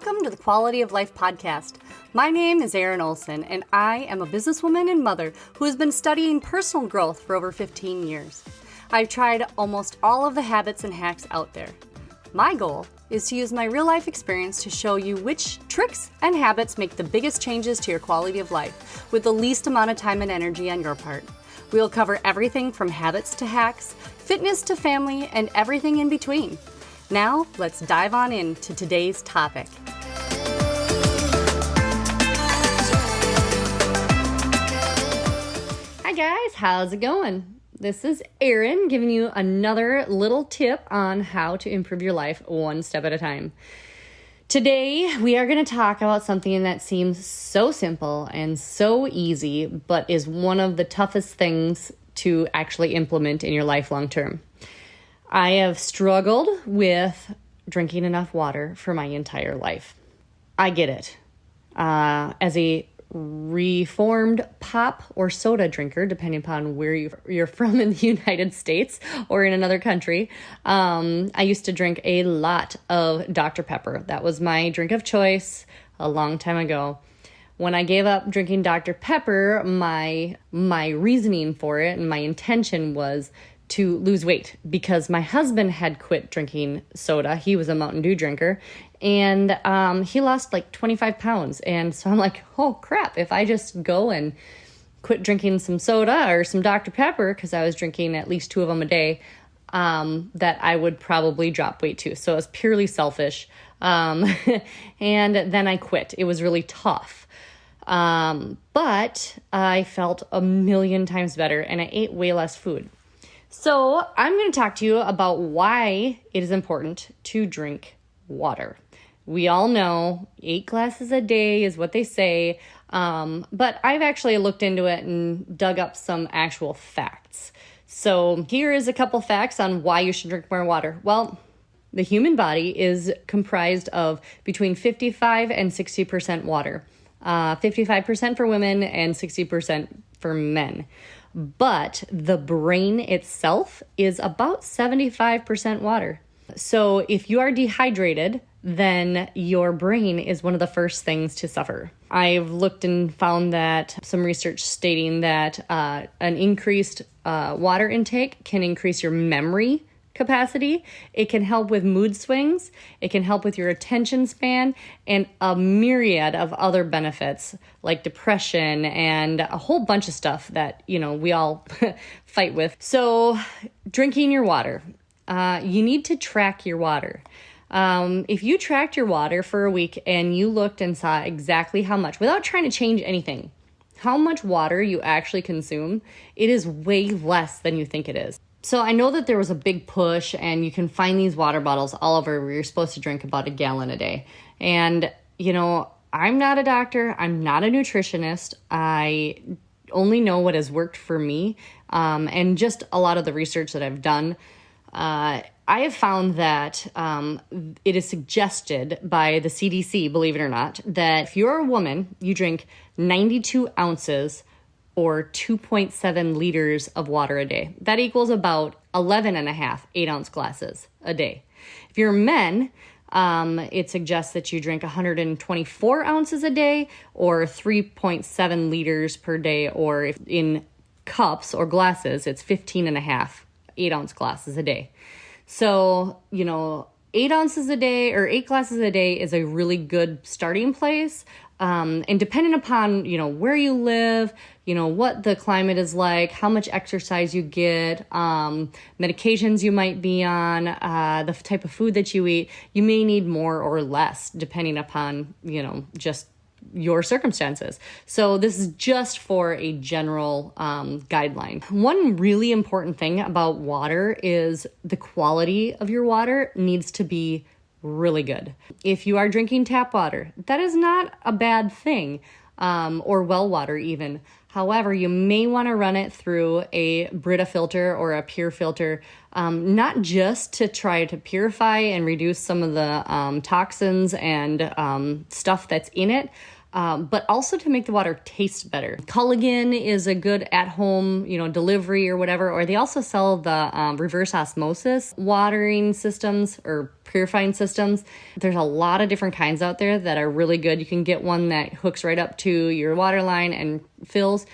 Welcome to the Quality of Life podcast. My name is Erin, and I am a businesswoman and mother who has been studying personal growth for over 15 years. I've tried almost all of the habits and hacks out there. My goal is to use my real-life experience to show you which tricks and habits make the biggest changes to your quality of life with the least amount of time and energy on your part. We will cover everything from habits to hacks, fitness to family, and everything in between. Now, let's dive on into today's topic. Hi guys, how's it going? This is Erin giving you another little tip on how to improve your life one step at a time. Today, we are going to talk about something that seems so simple and so easy, but is one of the toughest things to actually implement in your life long term. I have struggled with drinking enough water for my entire life. I get it. As a reformed pop or soda drinker, depending upon where you're from in the United States or in another country, I used to drink a lot of Dr. Pepper. That was my drink of choice a long time ago. When I gave up drinking Dr. Pepper, my reasoning for it and my intention was to lose weight because my husband had quit drinking soda. He was a Mountain Dew drinker and he lost like 25 pounds. And so I'm like, oh crap, if I just go and quit drinking some soda or some Dr. Pepper, because I was drinking at least 2 of them a day, that I would probably drop weight too. So it was purely selfish. And then I quit. It was really tough. But I felt a million times better and I ate way less food. So I'm going to talk to you about why it is important to drink water. We all know 8 glasses a day is what they say, but I've actually looked into it and dug up some actual facts. So here is a couple facts on why you should drink more water. Well, the human body is comprised of between 55 and 60% water, 55% for women and 60% for men. But the brain itself is about 75% water. So if you are dehydrated, then your brain is one of the first things to suffer. I've looked and found that some research stating that an increased water intake can increase your memory capacity. It can help with mood swings. It can help with your attention span and a myriad of other benefits like depression and a whole bunch of stuff that, we all fight with. So drinking your water, you need to track your water. If you tracked your water for a week and you looked and saw exactly how much, without trying to change anything, how much water you actually consume, it is way less than you think it is. So I know that there was a big push and you can find these water bottles all over where you're supposed to drink about 1 gallon a day. And, I'm not a doctor. I'm not a nutritionist. I only know what has worked for me. And just a lot of the research that I've done, I have found that it is suggested by the CDC, believe it or not, that if you're a woman, you drink 92 ounces or 2.7 liters of water a day. That equals about 11 and a half 8-ounce glasses a day. If you're men, it suggests that you drink 124 ounces a day or 3.7 liters per day, or if in cups or glasses, it's 15 and a half 8-ounce glasses a day. So, 8 ounces a day or 8 glasses a day is a really good starting place. And depending upon, where you live, what the climate is like, how much exercise you get, medications you might be on, the type of food that you eat, you may need more or less depending upon, just your circumstances. So this is just for a general guideline. One really important thing about water is the quality of your water needs to be really good. If you are drinking tap water, that is not a bad thing, or well water even. However, you may want to run it through a Brita filter or a pure filter, not just to try to purify and reduce some of the toxins and stuff that's in it. but also to make the water taste better. Culligan is a good at-home, delivery or whatever, or they also sell the reverse osmosis watering systems or purifying systems. There's a lot of different kinds out there that are really good. You can get one that hooks right up to your water line and fills.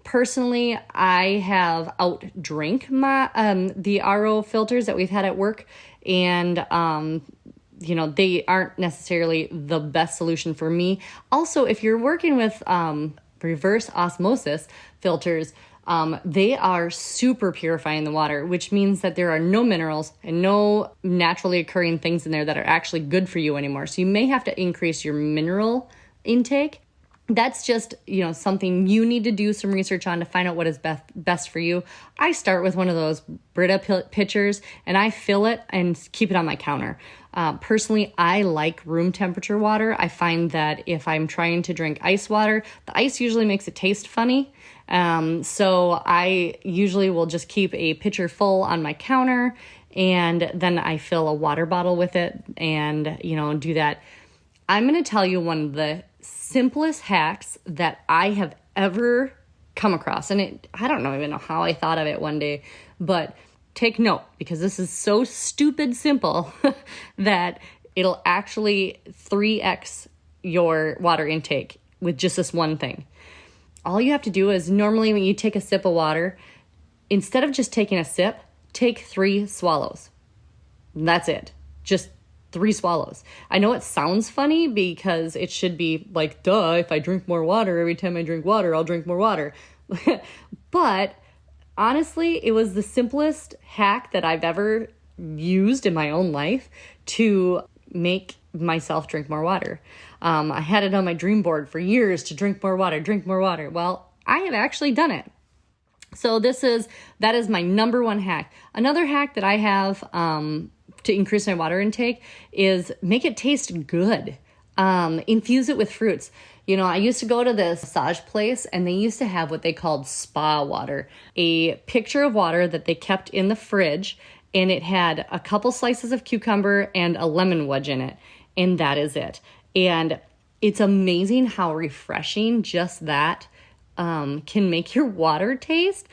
Personally, I have outdrank the RO filters that we've had at work, and they aren't necessarily the best solution for me. Also, if you're working with reverse osmosis filters, they are super purifying the water, which means that there are no minerals and no naturally occurring things in there that are actually good for you anymore. So you may have to increase your mineral intake. That's just, something you need to do some research on to find out what is best for you. I start with one of those Brita pitchers and I fill it and keep it on my counter. Personally, I like room temperature water. I find that if I'm trying to drink ice water, the ice usually makes it taste funny. So I usually will just keep a pitcher full on my counter, and then I fill a water bottle with it and, do that. I'm going to tell you one of the simplest hacks that I have ever come across. And I don't even know how I thought of it one day, but take note, because this is so stupid simple that it'll actually 3x your water intake with just this one thing. All you have to do is, normally when you take a sip of water, instead of just taking a sip, take 3 swallows. That's it. Just 3 swallows. I know it sounds funny because it should be like, duh, if I drink more water, every time I drink water, I'll drink more water. But honestly, it was the simplest hack that I've ever used in my own life to make myself drink more water. I had it on my dream board for years to drink more water, drink more water. Well, I have actually done it. So that is my number one hack. Another hack that I have to increase my water intake is make it taste good. Infuse it with fruits. I used to go to this massage place and they used to have what they called spa water, a picture of water that they kept in the fridge, and it had a couple slices of cucumber and a lemon wedge in it. And that is it. And it's amazing how refreshing just that can make your water taste.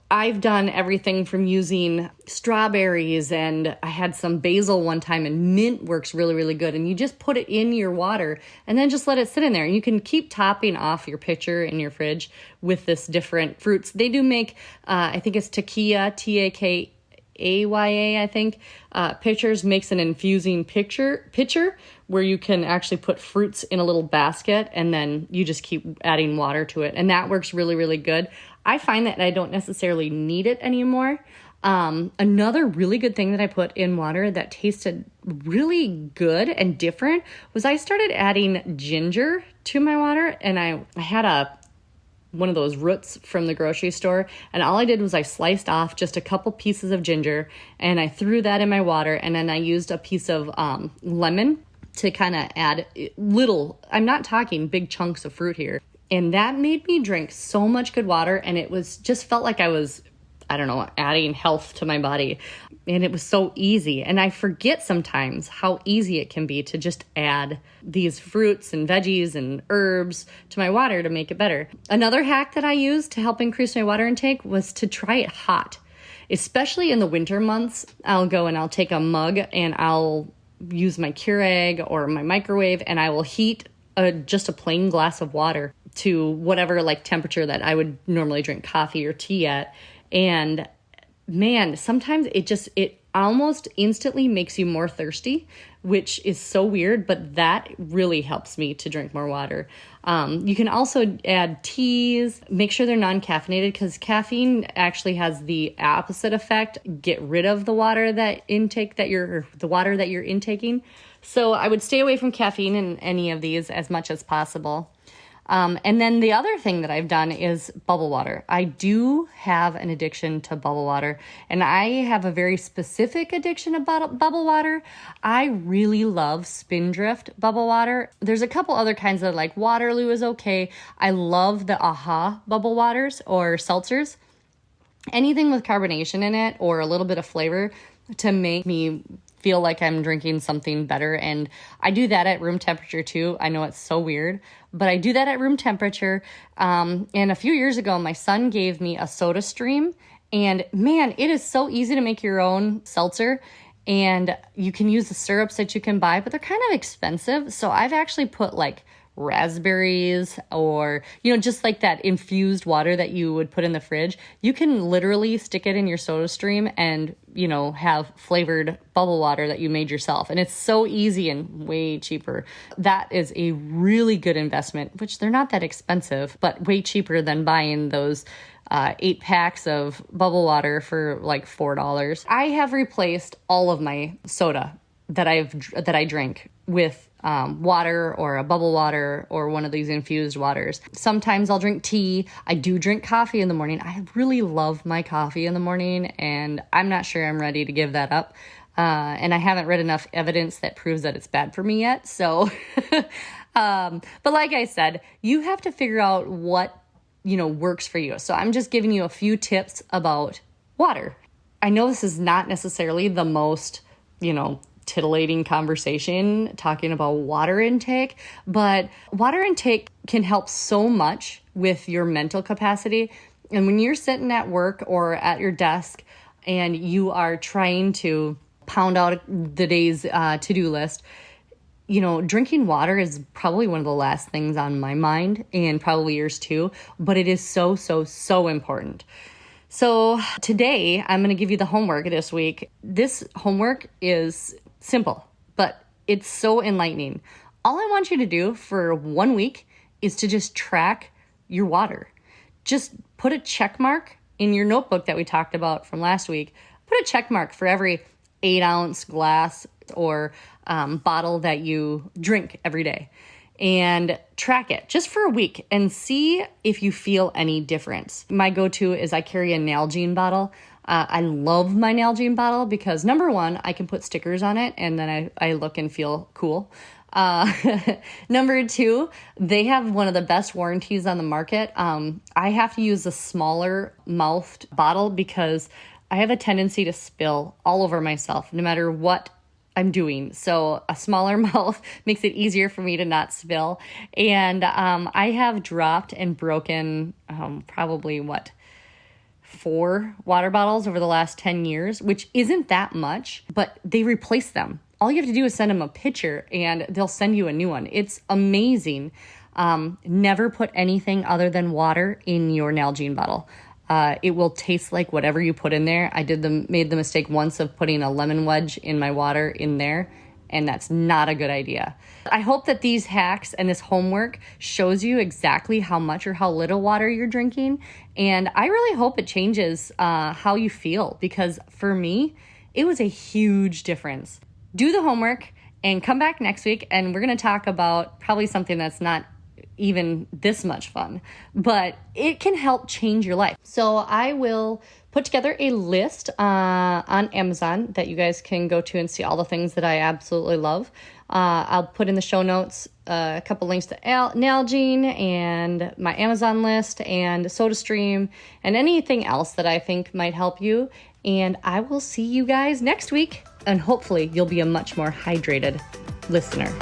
I've done everything from using strawberries, and I had some basil one time, and mint works really, really good. And you just put it in your water and then just let it sit in there. And you can keep topping off your pitcher in your fridge with this different fruits. They do make, I think it's Takaya, Takaya, I think. Pitchers makes an infusing pitcher where you can actually put fruits in a little basket and then you just keep adding water to it. And that works really, really good. I find that I don't necessarily need it anymore. Another really good thing that I put in water that tasted really good and different was I started adding ginger to my water, and I had one of those roots from the grocery store, and all I did was I sliced off just a couple pieces of ginger and I threw that in my water, and then I used a piece of lemon to kind of add I'm not talking big chunks of fruit here. And that made me drink so much good water, and it just felt like I was, adding health to my body. And it was so easy. And I forget sometimes how easy it can be to just add these fruits and veggies and herbs to my water to make it better. Another hack that I used to help increase my water intake was to try it hot. Especially in the winter months, I'll go and I'll take a mug and I'll use my Keurig or my microwave, and I will heat just a plain glass of water to whatever temperature that I would normally drink coffee or tea at. And man, sometimes it almost instantly makes you more thirsty, which is so weird, but that really helps me to drink more water. You can also add teas, make sure they're non-caffeinated, because caffeine actually has the opposite effect. Get rid of the water the water that you're intaking. So I would stay away from caffeine in any of these as much as possible. And then the other thing that I've done is bubble water. I do have an addiction to bubble water, and I have a very specific addiction about bubble water. I really love Spindrift bubble water. There's a couple other kinds that Waterloo is okay. I love the AHA bubble waters or seltzers. Anything with carbonation in it or a little bit of flavor to make me feel like I'm drinking something better. And I do that at room temperature too. I know it's so weird, but I do that at room temperature. And a few years ago, my son gave me a Soda Stream, and man, it is so easy to make your own seltzer. And you can use the syrups that you can buy, but they're kind of expensive. So I've actually put like raspberries or, just like that infused water that you would put in the fridge. You can literally stick it in your Soda Stream and, have flavored bubble water that you made yourself. And it's so easy and way cheaper. That is a really good investment, which they're not that expensive, but way cheaper than buying those 8 packs of bubble water for like $4. I have replaced all of my soda that I drink with water or a bubble water or one of these infused waters. Sometimes I'll drink tea. I do drink coffee in the morning. I really love my coffee in the morning, and I'm not sure I'm ready to give that up. And I haven't read enough evidence that proves that it's bad for me yet. So, but like I said, you have to figure out what works for you. So I'm just giving you a few tips about water. I know this is not necessarily the most, titillating conversation talking about water intake, but water intake can help so much with your mental capacity. And when you're sitting at work or at your desk and you are trying to pound out the day's to-do list, drinking water is probably one of the last things on my mind, and probably yours too, but it is so, so, so important. So today I'm going to give you the homework this week. This homework is simple, but it's so enlightening. All I want you to do for 1 week is to just track your water. Just put a check mark in your notebook that we talked about from last week. Put a check mark for every 8-ounce glass or bottle that you drink every day, and track it just for a week and see if you feel any difference. My go-to is I carry a Nalgene bottle. I love my Nalgene bottle because number one, I can put stickers on it and then I look and feel cool. Number two, they have one of the best warranties on the market. I have to use a smaller mouthed bottle because I have a tendency to spill all over myself no matter what I'm doing. So a smaller mouth makes it easier for me to not spill. And I have dropped and broken probably 4 water bottles over the last 10 years, which isn't that much, but they replace them. All you have to do is send them a picture and they'll send you a new one. It's amazing. Never put anything other than water in your Nalgene bottle. It will taste like whatever you put in there. I made the mistake once of putting a lemon wedge in my water in there, and that's not a good idea. I hope that these hacks and this homework shows you exactly how much or how little water you're drinking, and I really hope it changes how you feel, because for me, it was a huge difference. Do the homework and come back next week, and we're going to talk about probably something that's not even this much fun, but it can help change your life. So I will put together a list on Amazon that you guys can go to and see all the things that I absolutely love. I'll put in the show notes a couple links to Nalgene and my Amazon list and SodaStream and anything else that I think might help you. And I will see you guys next week, and hopefully you'll be a much more hydrated listener.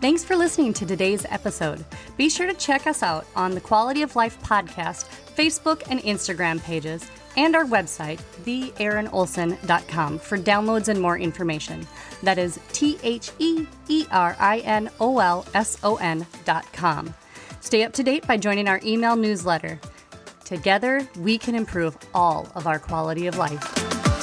Thanks for listening to today's episode. Be sure to check us out on the Quality of Life podcast, Facebook and Instagram pages, and our website, theerinolson.com, for downloads and more information. That is TheErinolson.com. Stay up to date by joining our email newsletter. Together, we can improve all of our quality of life.